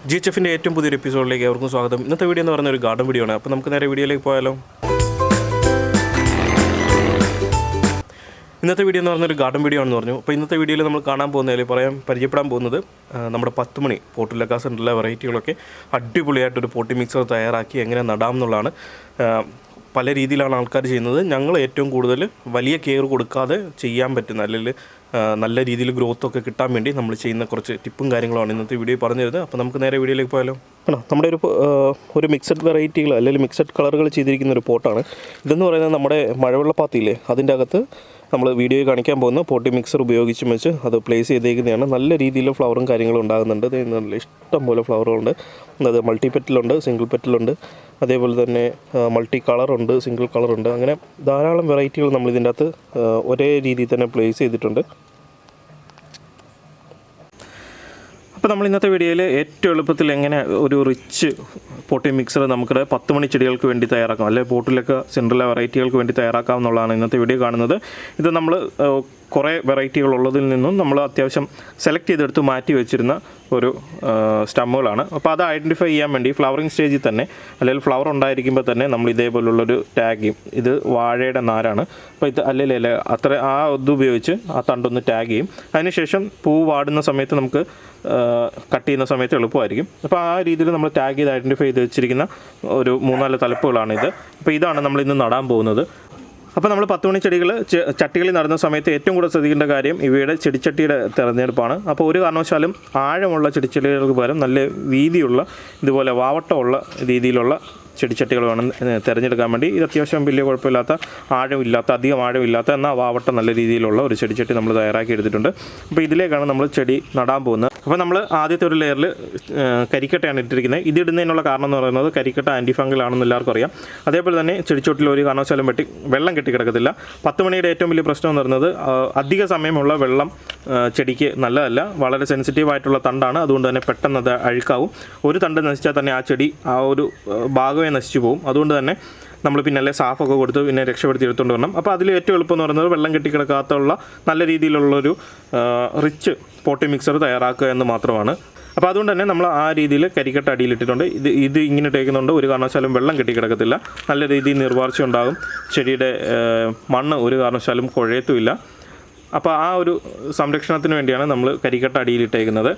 GHFിൻ്റെ ഏറ്റവും പുതിയൊരു എപ്പിസോഡിലേക്ക് അവർക്കും സ്വാഗതം. ഇന്നത്തെ വീഡിയോ എന്ന് പറയുന്ന ഒരു ഗാർഡൻ വീഡിയോ ആണ്. അപ്പോൾ നമുക്ക് നേരെ വീഡിയോയിലേക്ക് പോയാലോ. ഇന്നത്തെ വീഡിയോ എന്ന് പറഞ്ഞൊരു ഗാർഡൻ വീഡിയോ ആണെന്ന് പറഞ്ഞു. അപ്പോൾ ഇന്നത്തെ വീഡിയോയിൽ നമ്മൾ കാണാൻ പോകുന്നതിൽ പരിചയപ്പെടാൻ പോകുന്നത് നമ്മുടെ 10 മണി പോട്ടിലക്ക സെൻറ്ററിലെ വെറൈറ്റികളൊക്കെ അടിപൊളിയായിട്ടൊരു പോട്ടി മിക്സർ തയ്യാറാക്കി എങ്ങനെ നടാം എന്നുള്ളതാണ്. പല രീതിയിലാണ് ആൾക്കാർ ചെയ്യുന്നത്. ഞങ്ങൾ ഏറ്റവും കൂടുതൽ വലിയ കെയർ കൊടുക്കാതെ ചെയ്യാൻ പറ്റുന്ന അല്ലെങ്കിൽ നല്ല രീതിയിൽ ഗ്രോത്തൊക്കെ കിട്ടാൻ വേണ്ടി നമ്മൾ ചെയ്യുന്ന കുറച്ച് ടിപ്പും കാര്യങ്ങളുമാണ് ഇന്നത്തെ വീഡിയോ പറഞ്ഞു തരുന്നത്. അപ്പോൾ നമുക്ക് നേരെ വീഡിയോയിലേക്ക് പോയാലോ. നമ്മുടെ ഒരു മിക്സഡ് വെറൈറ്റികൾ അല്ലെങ്കിൽ മിക്സഡ് കളറുകൾ ചെയ്തിരിക്കുന്ന ഒരു പോട്ടാണ് ഇതെന്ന് പറയുന്നത്. നമ്മുടെ മഴവെള്ളപ്പാത്തിയില്ലേ, അതിൻ്റെ അകത്ത് നമ്മൾ വീഡിയോയിൽ കാണിക്കാൻ പോകുന്ന പോട്ടി മിക്സർ ഉപയോഗിച്ച് വെച്ച് അത് പ്ലേസ് ചെയ്തേക്കുന്നതാണ്. നല്ല രീതിയിൽ ഫ്ലവറും കാര്യങ്ങളും ഉണ്ടാകുന്നുണ്ട്. നല്ല ഇഷ്ടം പോലെ ഫ്ലവറുകളുണ്ട്. അത് മൾട്ടി പെറ്റലുണ്ട്, സിംഗിൾ പെറ്റലുണ്ട്, അതേപോലെ തന്നെ മൾട്ടി കളറുണ്ട്, സിംഗിൾ കളറുണ്ട്. അങ്ങനെ ധാരാളം വെറൈറ്റികൾ നമ്മൾ ഇതിൻ്റെ അകത്ത് ഒരേ രീതിയിൽ തന്നെ പ്ലേസ് ചെയ്തിട്ടുണ്ട്. അപ്പോൾ നമ്മൾ ഇന്നത്തെ വീഡിയോയിൽ ഏറ്റവും എളുപ്പത്തിൽ എങ്ങനെ ഒരു റിച്ച് പോട്ടി മിക്സർ നമുക്ക് 10 മണി ചെടികൾക്ക് വേണ്ടി തയ്യാറാക്കാം, അല്ലെങ്കിൽ പോട്ടിലൊക്കെ സെൻട്രൽ വെറൈറ്റികൾക്ക് വേണ്ടി തയ്യാറാക്കാം എന്നുള്ളതാണ് ഇന്നത്തെ വീഡിയോ കാണുന്നത്. ഇത് നമ്മൾ കുറേ വെറൈറ്റികൾ ഉള്ളതിൽ നിന്നും നമ്മൾ അത്യാവശ്യം സെലക്ട് ചെയ്തെടുത്ത് മാറ്റി വെച്ചിരുന്ന ഒരു സ്റ്റമ്മുകളാണ്. അപ്പോൾ അത് ഐഡൻറ്റിഫൈ ചെയ്യാൻ വേണ്ടി ഫ്ലവറിങ് സ്റ്റേജിൽ തന്നെ അല്ലെങ്കിൽ ഫ്ലവർ ഉണ്ടായിരിക്കുമ്പോൾ തന്നെ നമ്മൾ ഇതേപോലുള്ളൊരു ടാഗ് ചെയ്യും. ഇത് വാഴയുടെ നാരാണ്. അപ്പോൾ ഇത് അല്ലെങ്കിൽ അത്ര ഇത് ഉപയോഗിച്ച് ആ തണ്ടൊന്ന് ടാഗ് ചെയ്യും. അതിനുശേഷം പൂ വാടുന്ന സമയത്ത് നമുക്ക് കട്ട് ചെയ്യുന്ന സമയത്ത് എളുപ്പമായിരിക്കും. അപ്പോൾ ആ രീതിയിൽ നമ്മൾ ടാഗ് ചെയ്ത് ഐഡൻറ്റിഫൈ ചെയ്ത് വെച്ചിരിക്കുന്ന ഒരു 3-4 തലപ്പുകളാണ് ഇത്. അപ്പോൾ ഇതാണ് നമ്മൾ ഇന്ന് നടാൻ പോകുന്നത്. അപ്പോൾ നമ്മൾ 10 മണി ചെടികൾ ചട്ടികളിൽ നടുന്ന സമയത്ത് ഏറ്റവും കൂടുതൽ ശ്രദ്ധിക്കേണ്ട കാര്യം ഇവയുടെ ചെടിച്ചട്ടിയുടെ തിരഞ്ഞെടുപ്പാണ്. അപ്പോൾ ഒരു കാരണവശാലും ആഴമുള്ള ചെടിച്ചട്ടികൾക്ക് പകരം നല്ല വീതിയുള്ള ഇതുപോലെ വാവട്ടമുള്ള രീതിയിലുള്ള ചെടിച്ചട്ടികൾ വേണം തിരഞ്ഞെടുക്കാൻ വേണ്ടി. ഇത് അത്യാവശ്യം വലിയ കുഴപ്പമില്ലാത്ത അധികം ആഴമില്ലാത്ത എന്നാൽ വാവട്ടം നല്ല രീതിയിലുള്ള ഒരു ചെടിച്ചട്ടി നമ്മൾ തയ്യാറാക്കി എടുത്തിട്ടുണ്ട്. അപ്പോൾ ഇതിലേക്കാണ് നമ്മൾ ചെടി നടാൻ പോകുന്നത്. അപ്പോൾ നമ്മൾ ആദ്യത്തെ ഒരു ലെയറിൽ കരിക്കട്ടയാണ് ഇട്ടിരിക്കുന്നത്. ഇത് ഇടുന്നതിനുള്ള കാരണം എന്ന് പറയുന്നത് കരിക്കട്ട ആൻറ്റി ഫംഗൽ ആണെന്ന് എല്ലാവർക്കും അറിയാം. അതേപോലെ തന്നെ ചെടിച്ചോട്ടിൽ ഒരു കാരണവശാലും വെള്ളം കെട്ടിക്കിടക്കത്തില്ല. 10 മണിയുടെ ഏറ്റവും വലിയ പ്രശ്നം എന്ന് പറയുന്നത് അധിക സമയമുള്ള വെള്ളം ചെടിക്ക് നല്ലതല്ല. വളരെ സെൻസിറ്റീവായിട്ടുള്ള തണ്ടാണ്. അതുകൊണ്ട് തന്നെ പെട്ടെന്ന് അത് അഴുക്കാവും. ഒരു തണ്ട് നശിച്ചാൽ തന്നെ ആ ചെടി ആ ഒരു ഭാഗമേ നശിച്ചു പോകും. അതുകൊണ്ട് തന്നെ നമ്മൾ പിന്നെ സാഫൊക്കെ കൊടുത്ത് പിന്നെ രക്ഷപ്പെടുത്തി എടുത്തുകൊണ്ട് വരണം. അപ്പോൾ അതിൽ ഏറ്റവും എളുപ്പം എന്ന് പറയുന്നത് വെള്ളം കെട്ടിക്കിടക്കാത്തുള്ള നല്ല രീതിയിലുള്ളൊരു റിച്ച് പോട്ടി മിക്സർ തയ്യാറാക്കുക എന്ന് മാത്രമാണ്. അപ്പോൾ അതുകൊണ്ട് തന്നെ നമ്മൾ ആ രീതിയിൽ കരിക്കട്ട അടിയിലിട്ടിട്ടുണ്ട്. ഇത് ഇങ്ങനെ ഇട്ടേക്കുന്നുണ്ട്. ഒരു കാരണവശാലും വെള്ളം കെട്ടിക്കിടക്കത്തില്ല. നല്ല രീതിയിൽ നിർവാർച്ച ഉണ്ടാകും. ചെടിയുടെ മണ്ണ് ഒരു കാരണവശാലും കുഴയത്തുമില്ല. അപ്പോൾ ആ ഒരു സംരക്ഷണത്തിന് വേണ്ടിയാണ് നമ്മൾ കരിക്കട്ട അടിയിലിട്ടേക്കുന്നത്.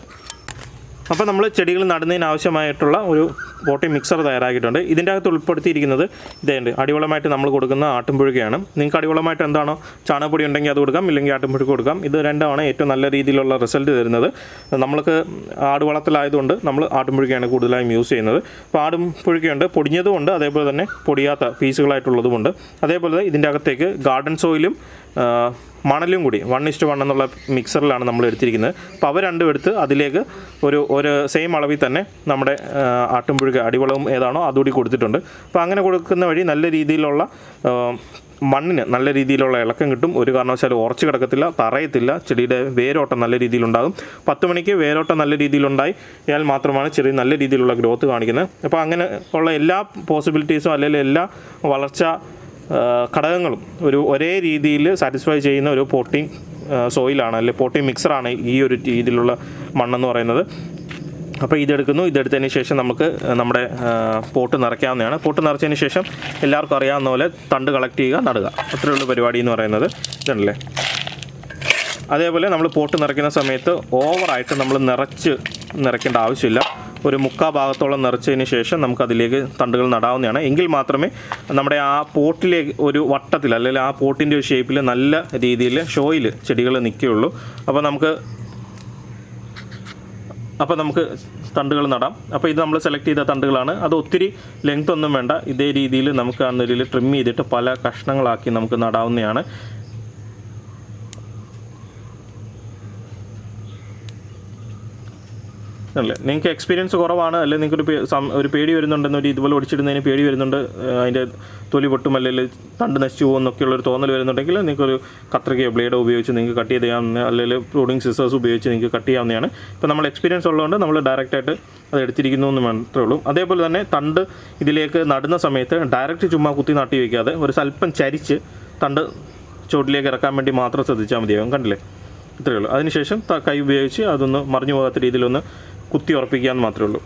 അപ്പോൾ നമ്മൾ ചെടികൾ നടുന്നതിന് ആവശ്യമായിട്ടുള്ള ഒരു പോട്ടി മിക്സർ തയ്യാറാക്കിയിട്ടുണ്ട്. ഇതിൻ്റെ അകത്ത് ഉൾപ്പെടുത്തിയിരിക്കുന്നത് ഇതുണ്ട്. അടിവളമായിട്ട് നമ്മൾ കൊടുക്കുന്ന ആട്ടുംപുഴുകയാണ്. നിങ്ങൾക്ക് അടിവളമായിട്ട് എന്താണോ ചാണകപ്പൊടി ഉണ്ടെങ്കിൽ അത് കൊടുക്കാം, ഇല്ലെങ്കിൽ ആട്ടുംപുഴുക കൊടുക്കാം. ഇത് രണ്ടുമാണ് ഏറ്റവും നല്ല രീതിയിലുള്ള റിസൾട്ട് തരുന്നത്. നമ്മൾക്ക് ആടുവളത്തിലായതുകൊണ്ട് നമ്മൾ ആട്ടുംപുഴുകയാണ് കൂടുതലായും യൂസ് ചെയ്യുന്നത്. അപ്പോൾ ആടുംപുഴുകയുണ്ട്, പൊടിഞ്ഞതുമുണ്ട്, അതേപോലെ തന്നെ പൊടിയാത്ത പീസുകളായിട്ടുള്ളതുമുണ്ട്. അതേപോലെ ഇതിൻ്റെ അകത്തേക്ക് ഗാർഡൻ സോയിലും മണലും കൂടി 1:1 എന്നുള്ള മിക്സറിലാണ് നമ്മൾ എടുത്തിരിക്കുന്നത്. അപ്പോൾ അവ രണ്ടും എടുത്ത് അതിലേക്ക് ഒരു സെയിം അളവിൽ തന്നെ നമ്മുടെ ആട്ടുംപുഴുക അടിവളവും ഏതാണോ അതുകൂടി കൊടുത്തിട്ടുണ്ട്. അപ്പോൾ അങ്ങനെ കൊടുക്കുന്ന വഴി നല്ല രീതിയിലുള്ള മണ്ണിന് നല്ല രീതിയിലുള്ള ഇളക്കം കിട്ടും. ഒരു കാരണവശാലും ഉറച്ച് കിടക്കത്തില്ല, തറയത്തില്ല. ചെടിയുടെ വേരോട്ടം നല്ല രീതിയിലുണ്ടാകും. 10 മണിക്ക് വേരോട്ടം നല്ല രീതിയിലുണ്ടായാൽ മാത്രമാണ് ചെടി നല്ല രീതിയിലുള്ള ഗ്രോത്ത് കാണിക്കുന്നത്. അപ്പോൾ അങ്ങനെ ഉള്ള എല്ലാ പോസിബിലിറ്റീസും അല്ലെങ്കിൽ എല്ലാ വളർച്ച ഘടകങ്ങളും ഒരേ രീതിയിൽ സാറ്റിസ്ഫൈ ചെയ്യുന്ന ഒരു പോട്ടിംഗ് സോയിലാണ് അല്ലെങ്കിൽ പോട്ടിംഗ് മിക്സറാണ് ഈ ഒരു രീതിയിലുള്ള മണ്ണെന്ന് പറയുന്നത്. അപ്പോൾ ഇതെടുത്തതിന് ശേഷം നമുക്ക് നമ്മുടെ പോട്ട് നിറയ്ക്കാവുന്നതാണ്. പോട്ട് നിറച്ചതിന് ശേഷം എല്ലാവർക്കും അറിയാവുന്ന പോലെ തണ്ട് കളക്ട് ചെയ്യുക, നടുക. അത്രയുള്ള പരിപാടി എന്ന് പറയുന്നത് ഇതുണ്ടല്ലേ. അതേപോലെ നമ്മൾ പോട്ട് നിറയ്ക്കുന്ന സമയത്ത് ഓവറായിട്ട് നമ്മൾ നിറയ്ക്കേണ്ട ആവശ്യമില്ല. ഒരു 3/4 ഭാഗത്തോളം നിറച്ചതിന് ശേഷം നമുക്കതിലേക്ക് തണ്ടുകൾ നടാവുന്നതാണ്. എങ്കിൽ മാത്രമേ നമ്മുടെ ആ പോട്ടിലേക്ക് ഒരു വട്ടത്തിൽ അല്ലെങ്കിൽ ആ പോട്ടിൻ്റെ ഒരു ഷേപ്പിൽ നല്ല രീതിയിൽ ഷോയിൽ ചെടികൾ നിൽക്കുകയുള്ളൂ. അപ്പോൾ നമുക്ക് തണ്ടുകൾ നടാം. അപ്പോൾ ഇത് നമ്മൾ സെലക്ട് ചെയ്ത തണ്ടുകളാണ്. അത് ഒത്തിരി ലെങ്ത് ഒന്നും വേണ്ട. ഇതേ രീതിയിൽ നമുക്ക് ആ നെല്ലിൽ ട്രിം ചെയ്തിട്ട് പല കഷ്ണങ്ങളാക്കി നമുക്ക് നടാവുന്നതാണ്. അല്ലേ, നിങ്ങൾക്ക് എക്സ്പീരിയൻസ് കുറവാണ്, അല്ലെങ്കിൽ നിങ്ങൾക്ക് ഒരു പേടി വരുന്നുണ്ടെന്ന് ഇതുപോലെ ഒടിച്ചിടുന്നതിന് പേടി വരുന്നുണ്ട്, അതിൻ്റെ തൊലി പൊട്ടും അല്ലെങ്കിൽ തണ്ട് നശിച്ചു പോകുന്നൊക്കെയുള്ളൊരു തോന്നൽ വരുന്നുണ്ടെങ്കിൽ നിങ്ങൾക്കൊരു കത്രികയോ ബ്ലേഡോ ഉപയോഗിച്ച് നിങ്ങൾക്ക് കട്ട് ചെയ്യാവുന്ന, അല്ലെങ്കിൽ പ്രൂണിങ് സിസേഴ്സ് ഉപയോഗിച്ച് നിങ്ങൾക്ക് കട്ട് ചെയ്യാവുന്നതാണ്. ഇപ്പോൾ നമ്മൾ എക്സ്പീരിയൻസ് ഉള്ളതുകൊണ്ട് നമ്മൾ ഡയറക്റ്റായിട്ട് അത് എടുത്തിരിക്കുന്നു എന്ന് മാത്രമേ ഉള്ളൂ. അതേപോലെ തന്നെ തണ്ട് ഇതിലേക്ക് നടുന്ന സമയത്ത് ഡയറക്റ്റ് ചുമ്മാ കുത്തി നട്ടി വയ്ക്കാതെ ഒരു സ്വല്പം ചരിച്ച് തണ്ട് ചോട്ടിലേക്ക് ഇറക്കാൻ വേണ്ടി മാത്രം ശ്രദ്ധിച്ചാൽ മതിയാകും. കണ്ടില്ലേ, ഇത്രയേ ഉള്ളൂ. അതിനുശേഷം കൈ ഉപയോഗിച്ച് അതൊന്ന് മറിഞ്ഞു പോകാത്ത രീതിയിലൊന്ന് കുത്തി ഉറപ്പിക്കുക എന്ന് മാത്രമേ ഉള്ളൂ.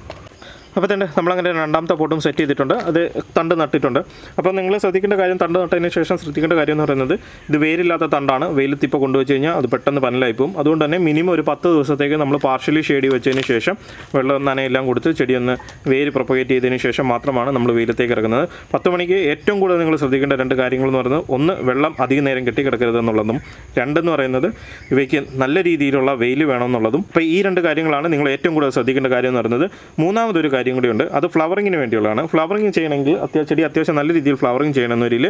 അപ്പോൾ തന്നെ നമ്മളങ്ങനെ രണ്ടാമത്തെ പോട്ടും സെറ്റ് ചെയ്തിട്ടുണ്ട്. അത് തണ്ട് നട്ടിട്ടുണ്ട്. അപ്പോൾ നിങ്ങൾ ശ്രദ്ധിക്കേണ്ട കാര്യം, തണ്ട് നട്ടതിന് ശേഷം ശ്രദ്ധിക്കേണ്ട കാര്യം എന്ന് പറയുന്നത് ഇത് വേരില്ലാത്ത തണ്ടാണ്. വെയിലത്ത് ഇപ്പോൾ കൊണ്ടുവച്ച് കഴിഞ്ഞാൽ അത് പെട്ടെന്ന് പനലായി പോകും. അതുകൊണ്ട് തന്നെ മിനിമം ഒരു 10 ദിവസത്തേക്ക് നമ്മൾ പാർഷ്യലി ഷെയ്ഡ് വെച്ചതിന് ശേഷം വെള്ളം നനയെല്ലാം കൊടുത്ത് ചെടിയൊന്ന് വേര് പ്രൊപ്പഗേറ്റ് ചെയ്തതിന് ശേഷം മാത്രമാണ് നമ്മൾ വെയിലത്തേക്ക് ഇറക്കുന്നത്. 10 മണിക്ക് ഏറ്റവും കൂടുതൽ നിങ്ങൾ ശ്രദ്ധിക്കേണ്ട 2 കാര്യങ്ങളെന്ന് പറയുന്നത്, ഒന്ന് വെള്ളം അധികം നേരം കെട്ടിക്കിടക്കരുത് എന്നുള്ളതും, 2 എന്ന് പറയുന്നത് ഇവയ്ക്ക് നല്ല രീതിയിലുള്ള വെയിൽ വേണമെന്നുള്ളതും. അപ്പോൾ ഈ 2 കാര്യങ്ങളാണ് നിങ്ങൾ ഏറ്റവും കൂടുതൽ ശ്രദ്ധിക്കേണ്ട കാര്യം എന്ന് പറയുന്നത്. മൂന്നാമതൊരു കാര്യം കൂടിയുണ്ട്, അത് ഫ്ലവറിങ്ങിന് വേണ്ടിയുള്ളതാണ്. ഫ്ലവറിങ് ചെയ്യണമെങ്കിൽ ചെടി അത്യാവശ്യം നല്ല രീതിയിൽ ഫ്ലവറിങ് ചെയ്യണമെന്നൊരിൽ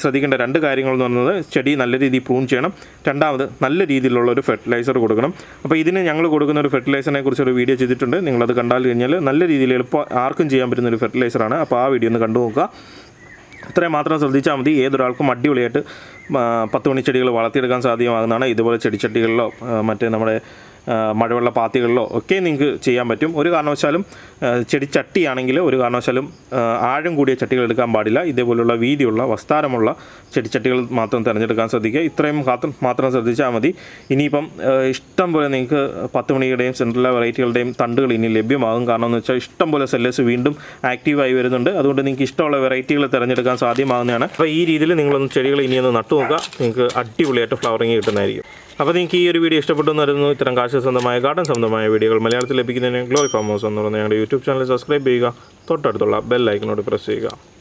ശ്രദ്ധിക്കേണ്ട 2 കാര്യങ്ങൾ എന്ന് പറയുന്നത്, ചെടി നല്ല രീതിയിൽ പ്രൂൺ ചെയ്യണം. രണ്ടാമത് നല്ല രീതിയിലുള്ള ഒരു ഫെർട്ടിലൈസർ കൊടുക്കണം. അപ്പോൾ ഇതിന് ഞങ്ങൾ കൊടുക്കുന്ന ഒരു ഫെർട്ടിലൈസറിനെ കുറിച്ചൊരു വീഡിയോ ചെയ്തിട്ടുണ്ട്. നിങ്ങളത് കണ്ടാൽ കഴിഞ്ഞാൽ നല്ല രീതിയിൽ എളുപ്പം ആർക്കും ചെയ്യാൻ പറ്റുന്ന ഒരു ഫെർട്ടിലൈസറാണ്. അപ്പോൾ ആ വീഡിയോ ഒന്ന് കണ്ടു നോക്കുക. ഇത്രയും മാത്രം ശ്രദ്ധിച്ചാൽ മതി. ഏതൊരാൾക്കും അടിപൊളിയായിട്ട് 10 മണി ചെടികൾ വളർത്തിയെടുക്കാൻ സാധ്യമാകുന്നതാണ്. ഇതുപോലെ ചെടിച്ചട്ടികളിലോ മറ്റേ നമ്മുടെ മഴവെള്ള പാത്തികളിലോ ഒക്കെ നിങ്ങൾക്ക് ചെയ്യാൻ പറ്റും. ഒരു കാരണവശാലും ചെടിച്ചട്ടിയാണെങ്കിൽ ഒരു കാരണവശാലും ആഴം കൂടിയ ചട്ടികൾ എടുക്കാൻ പാടില്ല. ഇതേപോലുള്ള വീതിയുള്ള വസ്താരമുള്ള ചെടിച്ചട്ടികൾ മാത്രം തിരഞ്ഞെടുക്കാൻ ശ്രദ്ധിക്കുക. ഇത്രയും മാത്രം ശ്രദ്ധിച്ചാൽ മതി. ഇനിയിപ്പം ഇഷ്ടം പോലെ നിങ്ങൾക്ക് 10 മണിയുടെയും സെൻട്രൽ വെറൈറ്റികളുടെയും തണ്ടുകൾ ഇനി ലഭ്യമാകും. കാരണം എന്ന് വെച്ചാൽ ഇഷ്ടം പോലെ സെല്ലേഴ്സ് വീണ്ടും ആക്റ്റീവായി വരുന്നുണ്ട്. അതുകൊണ്ട് നിങ്ങൾക്ക് ഇഷ്ടമുള്ള വെറൈറ്റികൾ തിരഞ്ഞെടുക്കാൻ സാധ്യമാകുന്നതാണ്. അപ്പോൾ ഈ രീതിയിൽ നിങ്ങളൊന്ന് ചെടികൾ ഇനിയൊന്ന് നട്ടു നോക്കുക. നിങ്ങൾക്ക് അടിപൊളിയായിട്ട് ഫ്ലവറിങ് കിട്ടുന്നതായിരിക്കും. അപ്പോൾ നിങ്ങൾക്ക് ഈ ഒരു വീഡിയോ ഇഷ്ടപ്പെട്ടു എന്നായിരുന്നു. ഇത്തരം കാർഷിക സംബന്ധമായ ഗാർഡൻ സംബന്ധമായ വീഡിയോകൾ മലയാളത്തിൽ ലഭിക്കുന്നതിന് ഗ്ലോറി ഫാം ഹൗസ് എന്ന് പറയുന്ന ഞങ്ങളുടെ യൂട്യൂബ് ചാനൽ സബ്സ്ക്രൈബ് ചെയ്യുക. തൊട്ടടുത്തുള്ള ബെൽ ഐക്കണോട് പ്രസ് ചെയ്യുക.